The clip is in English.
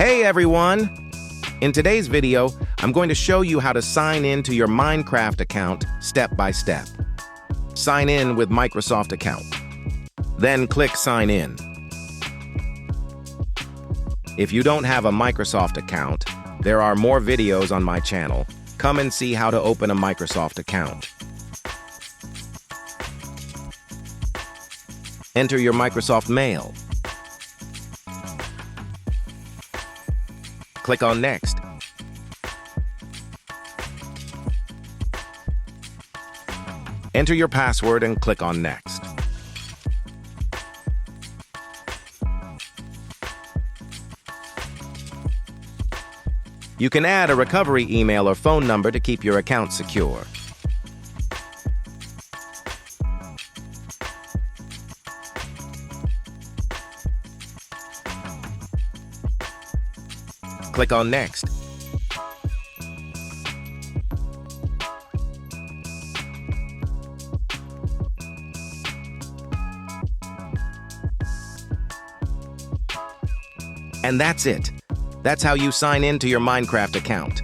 Hey everyone! In today's video, I'm going to show you how to sign in to your Minecraft account step by step. Sign in with Microsoft account. Then click Sign In. If you don't have a Microsoft account, there are more videos on my channel. Come and see how to open a Microsoft account. Enter your Microsoft mail. Click on Next. Enter your password and click on Next. You can add a recovery email or phone number to keep your account secure. Click on Next. And that's it. That's how you sign in to your Minecraft account.